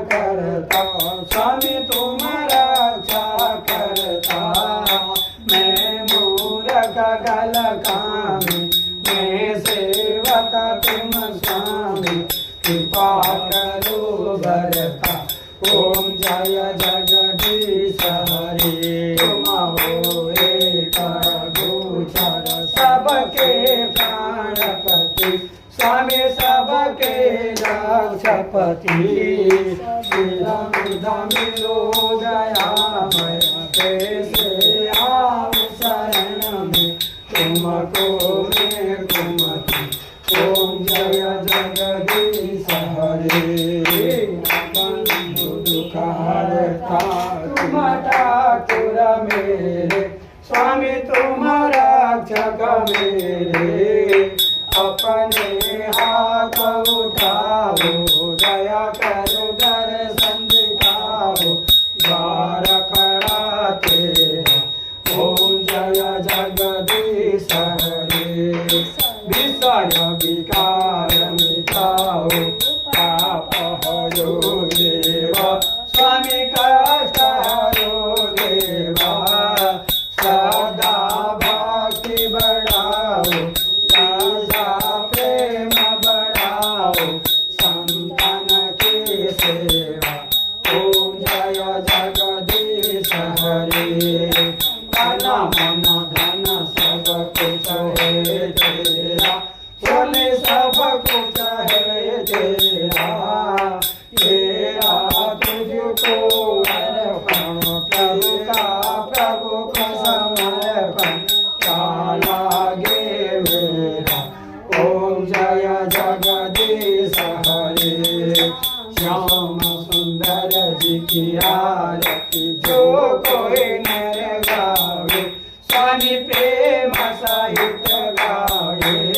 करता, स्वामी तुम रक्षा करता। मैं मूरख गलकामी, मैं सेवक तुम स्वामी, कृपा करो भरता। ओम जय जगदीश हरे, तुम हो एक गोचर सबके प्राणपति, स्वामी सबके रक्षपति। मिलो दयामय कैसे आव शरण में, तुमको मैं कुमति। ओम जय जगदीश हरे, बंधु दुख हरता तुम ठाकुर मेरे, स्वामी तुम रक्षक मेरे। अपने हाथ उठाओ, दया करो दर्शन दिखाओ, द्वार खड़ा तेरा। ओम जय जगदीश हरे, विषय विकार मिटाओ, पाप हरो देवा, स्वामी कष्ट हरो देवा। सदा भक्ति बढ़ाओ, राजा प्रेम बढ़ाओ, संतन की सेवा। ओम जय जगदीश हरे, तन मन धन सब कुछ है तेरा, बोले सब कुछ है तेरा। तेरा तुझको अर्पण, प्रभु का प्रभु का समर्पण, क्या लागे मेरा। ओम जय जगदीश हरे, श्याम सुंदर जी की आरती जो कोई नर गावे, स्वामी प्रेम सहित गावे।